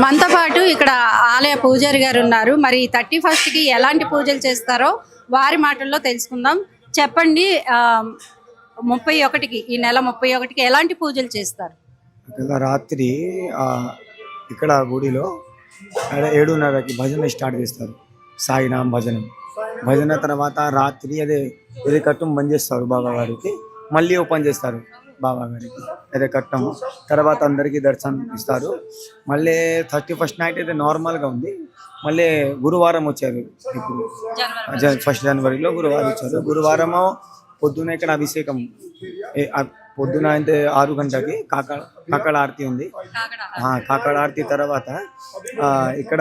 మనతో పాటు ఇక్కడ ఆలయ పూజారి గారు ఉన్నారు. మరి 31కి ఎలాంటి పూజలు చేస్తారో వారి మాటల్లో తెలుసుకుందాం. చెప్పండి, 31కి ఈ నెల 31కి ఎలాంటి పూజలు చేస్తారు? రాత్రి ఇక్కడ గుడిలో 7:30కి భజన స్టార్ట్ చేస్తారు. సాయినాం భజన తర్వాత రాత్రి అదే కట్టం బంద్ చేస్తారు బాబా గారికి, మళ్ళీ ఓపెన్ చేస్తారు బాబా గారికి అదే కట్టం. తర్వాత అందరికీ దర్శనం ఇస్తారు. మళ్ళీ 31st నైట్ అయితే నార్మల్గా ఉంది. మళ్ళీ గురువారం వచ్చారు. ఇప్పుడు 1 జనవరిలో గురువారం వచ్చారు. గురువారము పొద్దున ఇక్కడ అభిషేకం, పొద్దున అయితే 6 గంటలకి కాకడ ఆరతి ఉంది. కాకడ ఆరతి తర్వాత ఇక్కడ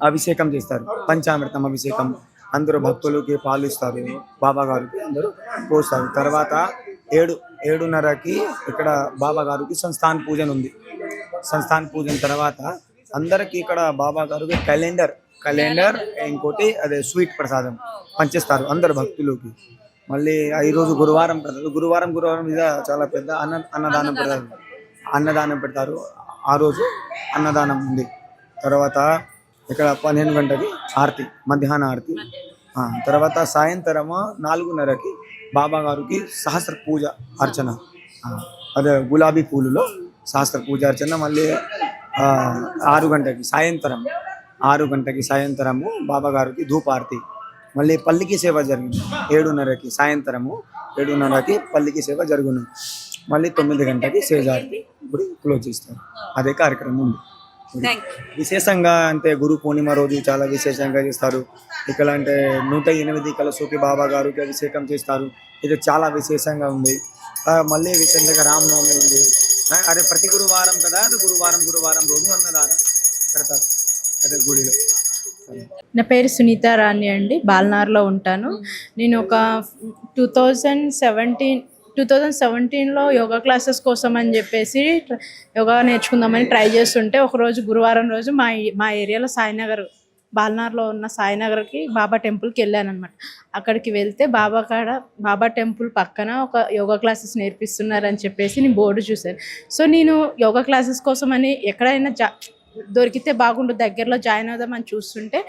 అభిషేకం చేస్తారు, పంచామృతం అభిషేకం. అందరూ భక్తులకి పాలు ఇస్తారు, బాబా గారికి అందరూ పోస్తారు. తర్వాత 7:30కి ఇక్కడ బాబా గారికి సంస్థాన పూజన ఉంది. సంస్థాన పూజన తర్వాత అందరికి ఇక్కడ బాబా గారికి క్యాలెండర్ ఇంకోటి అదే స్వీట్ ప్రసాదం పంచేస్తారు అందరు భక్తులకి. మళ్ళీ ఈరోజు గురువారం పెడతారు. గురువారం మీద చాలా పెద్ద అన్నదానం పెడతారు. ఆ రోజు అన్నదానం ఉంది. తర్వాత ఇక్కడ 12 గంటలకి ఆరతి, మధ్యాహ్న ఆరతి. తర్వాత సాయంత్రము 4:30కి బాబా గారికి సహస్ర పూజ అర్చన, అదే గులాబీ పూలులో సహస్ర పూజ అర్చన. మళ్ళీ 6 గంటలకి సాయంత్రము బాబా గారికి ధూపారతి. మళ్ళీ పల్లికి సేవ జరిగింది 7:30కి, సాయంత్రము 7:30కి పల్లికి సేవ జరుగును. మళ్ళీ 9 గంటలకి సేజారతి గుడి క్లోజ్ చేస్తారు. అదే కార్యక్రమం ఉంది. విశేషంగా అంటే గురు పూర్ణిమ రోజు చాలా విశేషంగా చేస్తారు. ఇక్కడ అంటే 108 కలశోకి బాబా గారికి అభిషేకం చేస్తారు. ఇది చాలా విశేషంగా ఉంది. మళ్ళీ విశేషంగా రామనవమి ఉంది. అదే ప్రతి గురువారం కదా, అది గురువారం రోజు అన్నదానం పెడతారు అదే గుడిలో. నా పేరు సునీత రాణి అండి, బాల్నార్లో ఉంటాను. నేను ఒక 2017లో యోగా క్లాసెస్ కోసం అని చెప్పేసి యోగా నేర్చుకుందామని ట్రై చేస్తుంటే ఒకరోజు గురువారం రోజు మా ఏరియాలో సాయినగర్, బాల్నార్లో ఉన్న సాయినగర్కి బాబా టెంపుల్కి వెళ్ళాను అనమాట. అక్కడికి వెళ్తే బాబా టెంపుల్ పక్కన ఒక యోగా క్లాసెస్ నేర్పిస్తున్నారని చెప్పేసి నేను బోర్డు చూశాను. సో నేను యోగా క్లాసెస్ కోసం అని ఎక్కడైనా దొరికితే బాగుండు, దగ్గరలో జాయిన్ అవుదామని చూస్తుంటే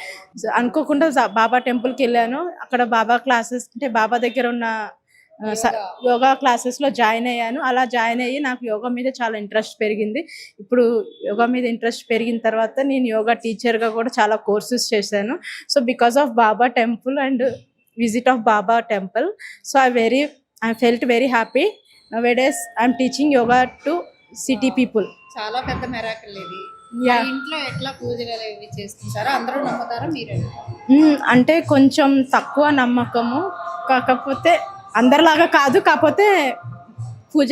అనుకోకుండా బాబా టెంపుల్కి వెళ్ళాను. అక్కడ బాబా క్లాసెస్ అంటే బాబా దగ్గర ఉన్న యోగా క్లాసెస్లో జాయిన్ అయ్యాను. అలా జాయిన్ అయ్యి నాకు యోగా మీద చాలా ఇంట్రెస్ట్ పెరిగింది. ఇప్పుడు యోగా మీద ఇంట్రెస్ట్ పెరిగిన తర్వాత నేను యోగా టీచర్గా కూడా చాలా కోర్సెస్ చేశాను. So because of Baba temple and visit of Baba temple, so I felt very happy. Nowadays I'm teaching yoga to city people. చాలా పెద్ద మెరాకిల్ ఇది. ఇంట్లో ఎట్లా పూజలు చేస్తుంటారో అందరూ నమ్ముతారా మీరే? అంటే కొంచెం తక్కువ నమ్మకము, కాకపోతే అందరిలాగా కాదు, కాకపోతే